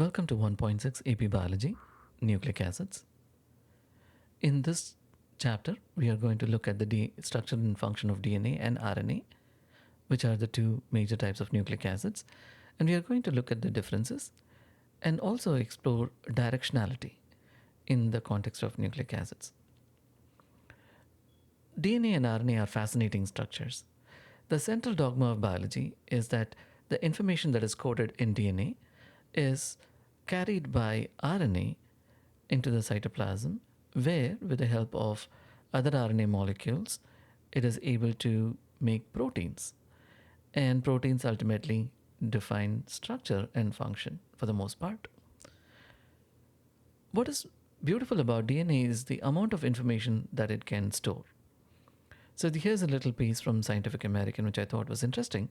Welcome to 1.6 AP Biology, Nucleic Acids. In this chapter, we are going to look at the structure and function of DNA and RNA, which are the two major types of nucleic acids, and we are going to look at the differences and also explore directionality in the context of nucleic acids. DNA and RNA are fascinating structures. The central dogma of biology is that the information that is coded in DNA is carried by RNA into the cytoplasm, where, with the help of other RNA molecules, it is able to make proteins. And proteins ultimately define structure and function for the most part. What is beautiful about DNA is the amount of information that it can store. So here's a little piece from Scientific American, which I thought was interesting.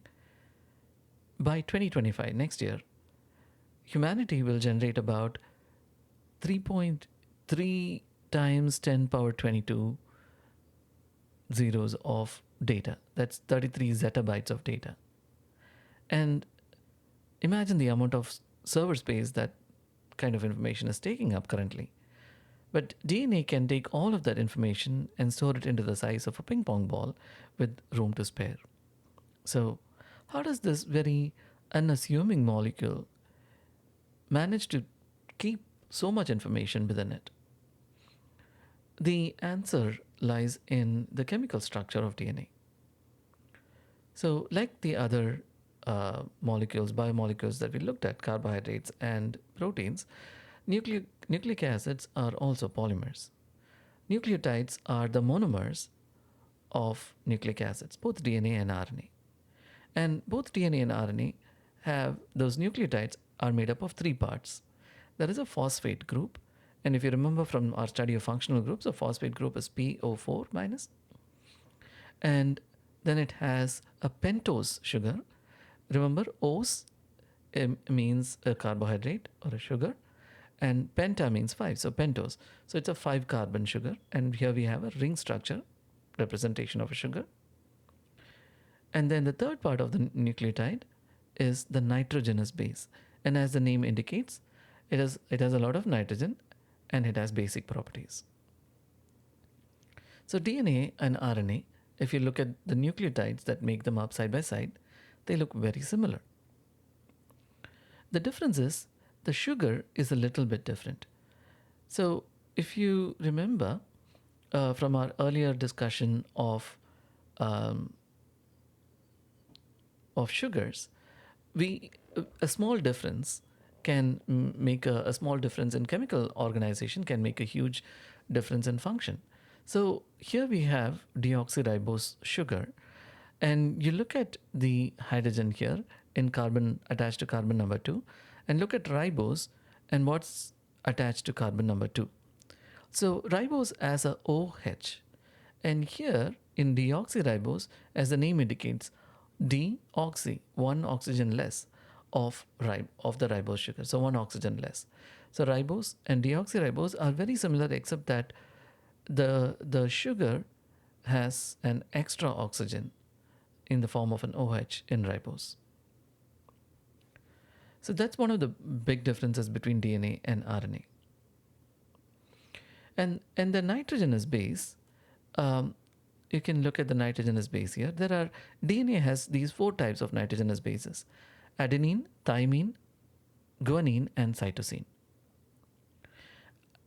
By 2025, next year, humanity will generate about 3.3 times 10 power 22 zeros of data. That's 33 zettabytes of data. And imagine the amount of server space that kind of information is taking up currently. But DNA can take all of that information and store it into the size of a ping pong ball with room to spare. So, how does this very unassuming molecule manage to keep so much information within it? The answer lies in the chemical structure of DNA. So, like the other biomolecules that we looked at, carbohydrates and proteins, nucleic acids are also polymers. Nucleotides are the monomers of nucleic acids, both DNA and RNA. And both DNA and RNA have, those nucleotides are made up of three parts. There is a phosphate group. And if you remember from our study of functional groups, a phosphate group is PO4 minus. And then it has a pentose sugar. Remember, O's means a carbohydrate or a sugar, and penta means 5, so pentose. So it's a 5-carbon sugar, and here we have a ring structure, representation of a sugar. And then the third part of the nucleotide is the nitrogenous base. And as the name indicates, it has a lot of nitrogen and it has basic properties. So DNA and RNA, if you look at the nucleotides that make them up side by side, they look very similar. The difference is the sugar is a little bit different. So if you remember from our earlier discussion of sugars, a small difference can make a small difference in chemical organization can make a huge difference in function. So here we have deoxyribose sugar, and you look at the hydrogen here in carbon attached to carbon number 2, and look at ribose and what's attached to carbon number 2. So ribose as a OH, and here in deoxyribose, as the name indicates, deoxy, one oxygen less of the ribose sugar, so one oxygen less. So ribose and deoxyribose are very similar, except that the sugar has an extra oxygen in the form of an OH in ribose. So that's one of the big differences between DNA and RNA. And the nitrogenous base, you can look at the nitrogenous base here. DNA has these 4 types of nitrogenous bases: adenine, thymine, guanine, and cytosine.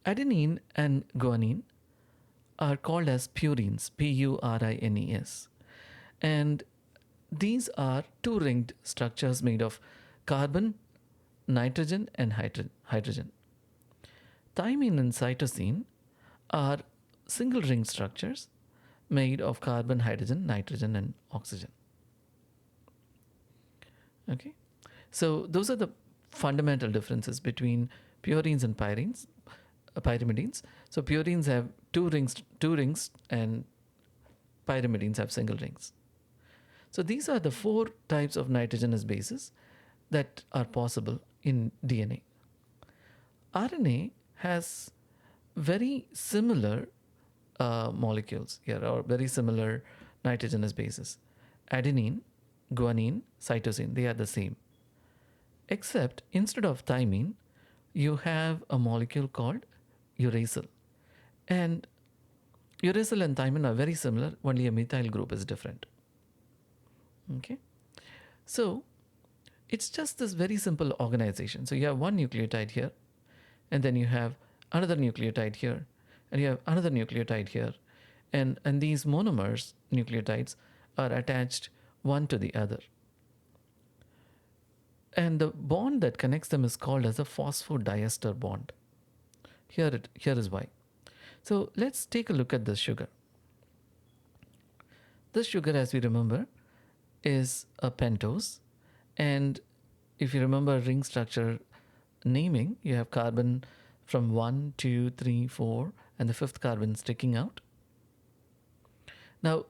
Adenine and guanine are called as purines, Purines. And these are 2-ringed structures made of carbon, nitrogen, and hydrogen. Thymine and cytosine are single-ring structures made of carbon, hydrogen, nitrogen, and oxygen. Okay, so those are the fundamental differences between purines and pyrimidines. So purines have two rings, and pyrimidines have single rings. So these are the 4 types of nitrogenous bases that are possible in DNA. RNA has very similar molecules here, or very similar nitrogenous bases. Adenine, guanine, cytosine, they are the same. Except instead of thymine, you have a molecule called uracil. And uracil and thymine are very similar, only a methyl group is different. Okay, so it's just this very simple organization. So you have one nucleotide here, and then you have another nucleotide here, and you have another nucleotide here, and these monomers, nucleotides, are attached one to the other. And the bond that connects them is called as a phosphodiester bond. Here is why. So let's take a look at this sugar. This sugar, as we remember, is a pentose. And if you remember ring structure naming, you have carbon from 1, 2, 3, 4, and the fifth carbon sticking out. Now,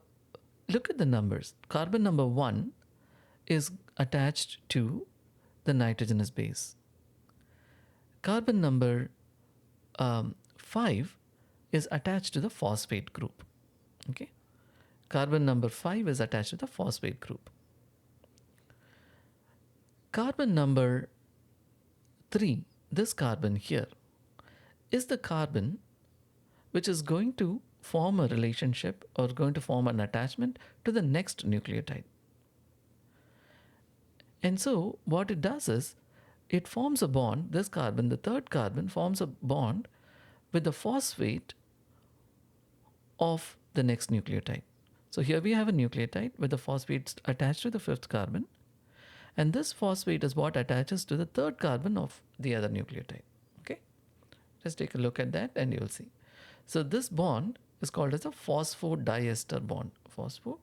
look at the numbers. Carbon number 1 is attached to the nitrogenous base. Carbon number 5 is attached to the phosphate group. Okay, carbon number 5 is attached to the phosphate group. Carbon number 3, this carbon here, is the carbon which is going to form a relationship or going to form an attachment to the next nucleotide. And so what it does is it forms a bond. This carbon, the third carbon, forms a bond with the phosphate of the next nucleotide. So here we have a nucleotide with the phosphates attached to the fifth carbon, and this phosphate is what attaches to the third carbon of the other nucleotide. Okay, just take a look at that and you'll see. So this bond is called as a phosphodiester bond. Phospho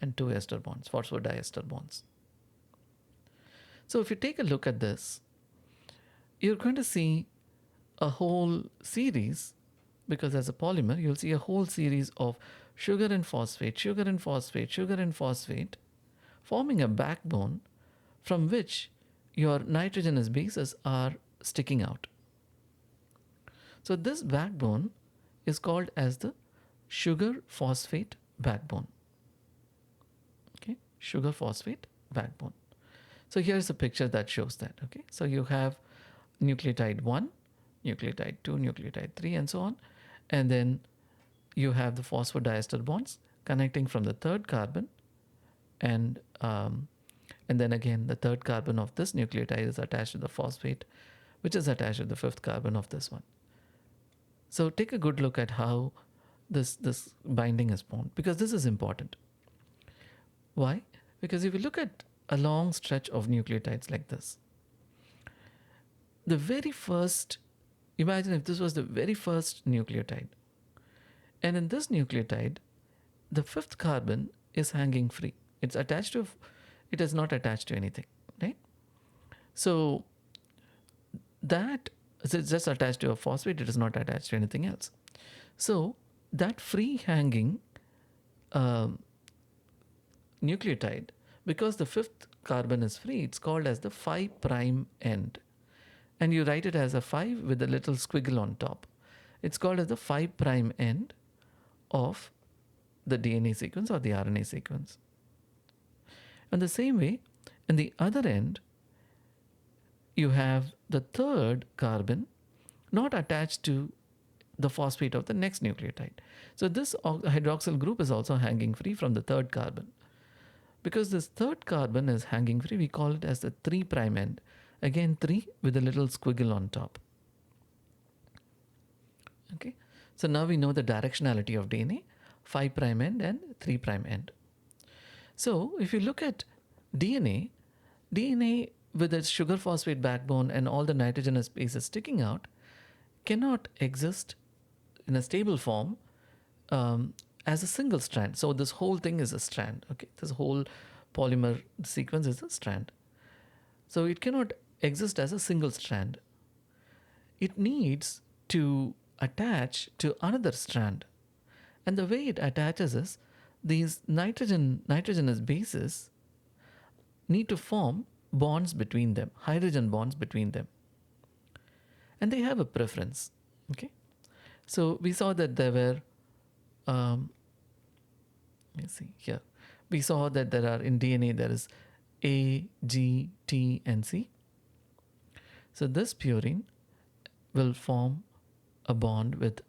and two ester bonds, phosphodiester bonds. So if you take a look at this, you're going to see a whole series, because as a polymer, you'll see a whole series of sugar and phosphate, sugar and phosphate, sugar and phosphate, forming a backbone from which your nitrogenous bases are sticking out. So this backbone is called as the sugar phosphate backbone. Okay, sugar phosphate backbone. So here's a picture that shows that. Okay, so you have nucleotide 1, nucleotide 2, nucleotide 3, and so on. And then you have the phosphodiester bonds connecting from the third carbon, and then again the third carbon of this nucleotide is attached to the phosphate, which is attached to the fifth carbon of this one. So take a good look at how this binding is formed, because this is important. Why? Because if you look at a long stretch of nucleotides like this, the very first, imagine if this was the very first nucleotide, and in this nucleotide the fifth carbon is hanging free. It's attached to, it is not attached to anything, right? So that it's just attached to a phosphate, it is not attached to anything else. So that free hanging nucleotide, because the fifth carbon is free, it's called as the 5' end. And you write it as a 5 with a little squiggle on top. It's called as the 5' end of the DNA sequence or the RNA sequence. And the same way, in the other end, you have the third carbon not attached to the phosphate of the next nucleotide. So this hydroxyl group is also hanging free from the third carbon. Because this third carbon is hanging free, we call it as the 3' end. Again, 3 with a little squiggle on top. Okay, so now we know the directionality of DNA, 5' end and 3' end. So if you look at DNA with its sugar phosphate backbone and all the nitrogenous bases sticking out cannot exist in a stable form as a single strand. So this whole thing is a strand. Okay, this whole polymer sequence is a strand. So it cannot exist as a single strand. It needs to attach to another strand. And the way it attaches is these nitrogenous bases need to form bonds between them, hydrogen bonds between them. And they have a preference. Okay, so we saw that there were, let me see here. We saw that there are in DNA there is A, G, T, and C. So this purine will form a bond with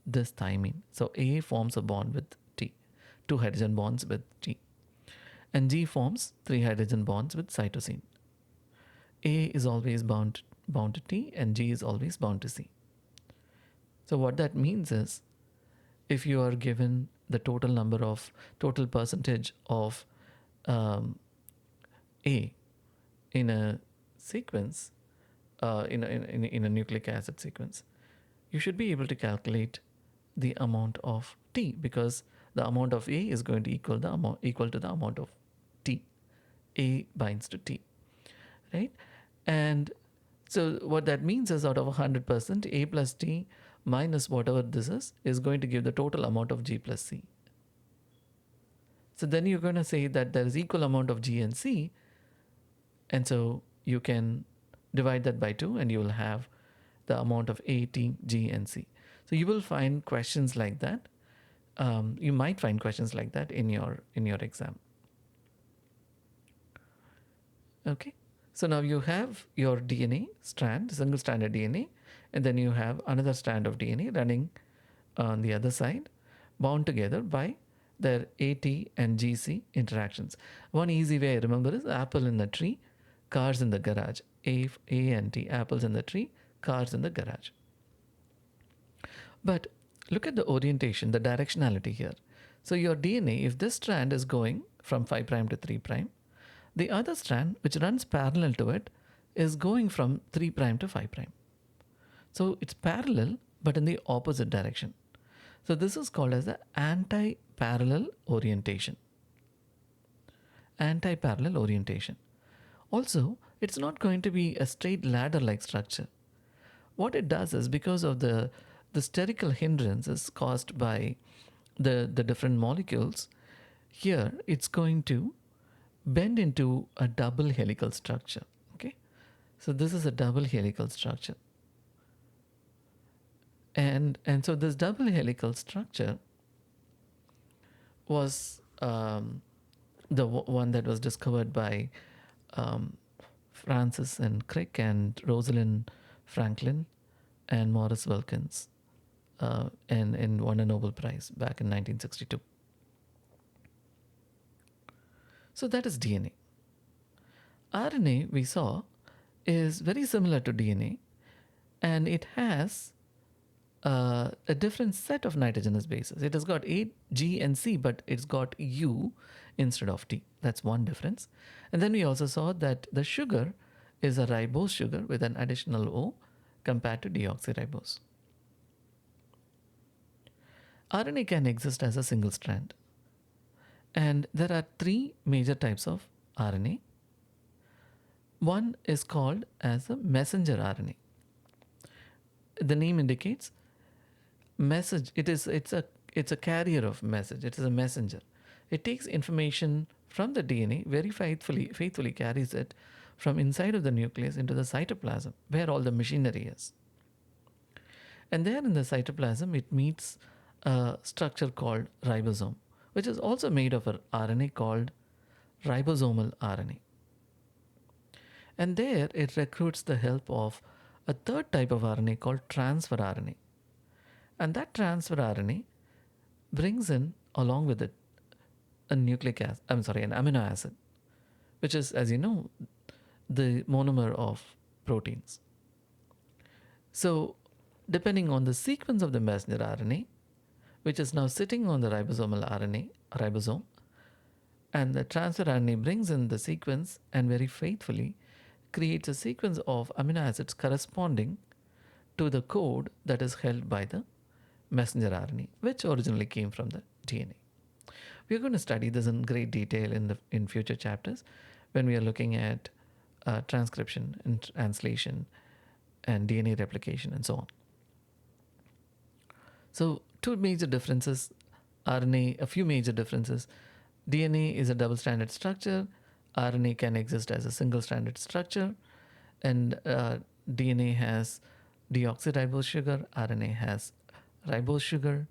this thymine. So A forms a bond with T, two hydrogen bonds with T. And G forms three hydrogen bonds with cytosine. A is always bound to T and G is always bound to C. So what that means is, if you are given the total percentage of um, A in a sequence, in a nucleic acid sequence, you should be able to calculate the amount of T, because the amount of A is going to equal to the amount of T. A binds to T, right? And so what that means is, out of 100%, A plus T minus whatever this is going to give the total amount of G plus C. So then you're going to say that there is equal amount of G and C, and so you can divide that by 2 and you will have the amount of A, T, G and C. So you will find questions like that. You might find questions like that in your exam. Okay, so now you have your DNA strand, single stranded DNA, and then you have another strand of DNA running on the other side, bound together by their AT and GC interactions. One easy way I remember is apple in the tree, cars in the garage. A and T, apples in the tree, cars in the garage. But look at the orientation, the directionality here. So your DNA, if this strand is going from 5' to 3', the other strand, which runs parallel to it, is going from 3' to 5'. So it's parallel, but in the opposite direction. So this is called as the anti-parallel orientation. Anti-parallel orientation. Also, it's not going to be a straight ladder-like structure. What it does is, because of the sterical hindrances caused by the different molecules, here it's going to bend into a double helical structure. Okay, so this is a double helical structure, and so this double helical structure was the one that was discovered by Francis and Crick and Rosalind Franklin and Morris Wilkins, and won a Nobel Prize back in 1962. So that is DNA. RNA, we saw, is very similar to DNA, and it has a different set of nitrogenous bases. It has got A, G, and C, but it's got U instead of T. That's one difference. And then we also saw that the sugar is a ribose sugar with an additional O compared to deoxyribose. RNA can exist as a single strand. And there are three major types of RNA. One is called as a messenger RNA. The name indicates message. It's a carrier of message. It is a messenger. It takes information from the DNA, very faithfully carries it from inside of the nucleus into the cytoplasm, where all the machinery is. And there in the cytoplasm, it meets a structure called ribosome, which is also made of an RNA called ribosomal RNA. And there it recruits the help of a third type of RNA called transfer RNA. And that transfer RNA brings in, along with it, an amino acid, which is, as you know, the monomer of proteins. So depending on the sequence of the messenger RNA, which is now sitting on the ribosomal ribosome, and the transfer RNA brings in the sequence and very faithfully creates a sequence of amino acids corresponding to the code that is held by the messenger RNA, which originally came from the DNA. We are going to study this in great detail in future chapters when we are looking at transcription and translation and DNA replication and so on. So two major differences, RNA, a few major differences. DNA is a double-stranded structure. RNA can exist as a single-stranded structure. And DNA has deoxyribose sugar. RNA has ribose sugar.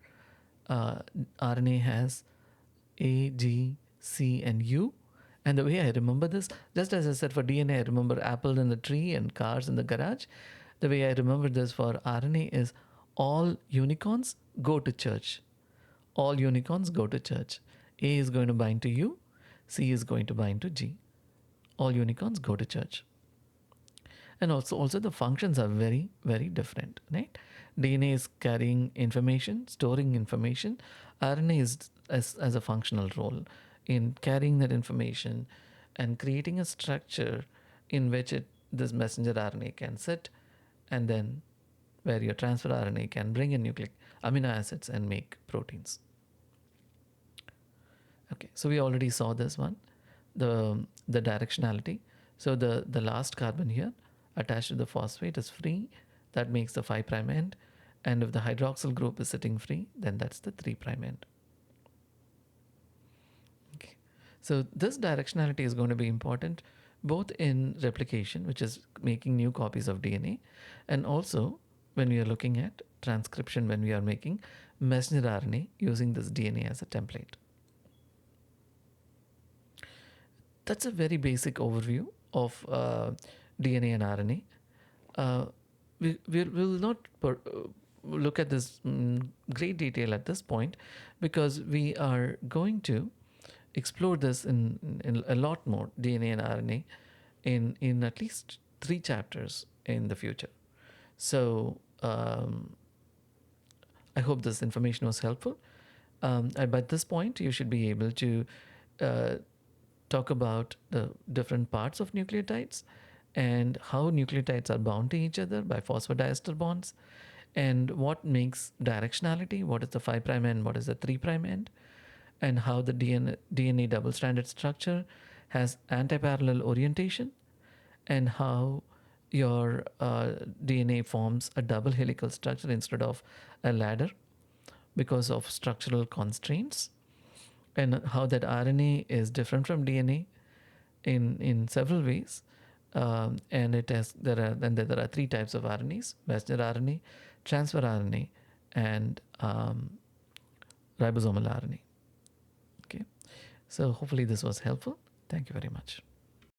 RNA has A, G, C, and U. And the way I remember this, just as I said for DNA, I remember apple in the tree and cars in the garage. The way I remember this for RNA is all unicorns go to church. All unicorns go to church. A is going to bind to U, C is going to bind to G. All unicorns go to church. And also the functions are very different, right? DNA is carrying information, storing information. RNA is as a functional role in carrying that information and creating a structure in which this messenger RNA can sit, and then where your transfer RNA can bring in nucleic amino acids and make proteins. Okay, so we already saw this one, the directionality. So the last carbon here attached to the phosphate is free. That makes the 5' end. And if the hydroxyl group is sitting free, then that's the 3' end. Okay. So this directionality is going to be important both in replication, which is making new copies of DNA, and also when we are looking at transcription, when we are making messenger RNA using this DNA as a template. That's a very basic overview of DNA and RNA. We will not look at this great detail at this point, because we are going to explore this in a lot more, DNA and RNA, in at least 3 chapters in the future. So I hope this information was helpful. By this point, you should be able to talk about the different parts of nucleotides and how nucleotides are bound to each other by phosphodiester bonds, and what makes directionality, what is the 5' end, what is the 3' end, and how the DNA double-stranded structure has antiparallel orientation, and how your DNA forms a double helical structure instead of a ladder because of structural constraints, and how that RNA is different from DNA in several ways. And there are 3 types of RNAs: messenger RNA, transfer RNA, and ribosomal RNA. Okay, so hopefully this was helpful. Thank you very much.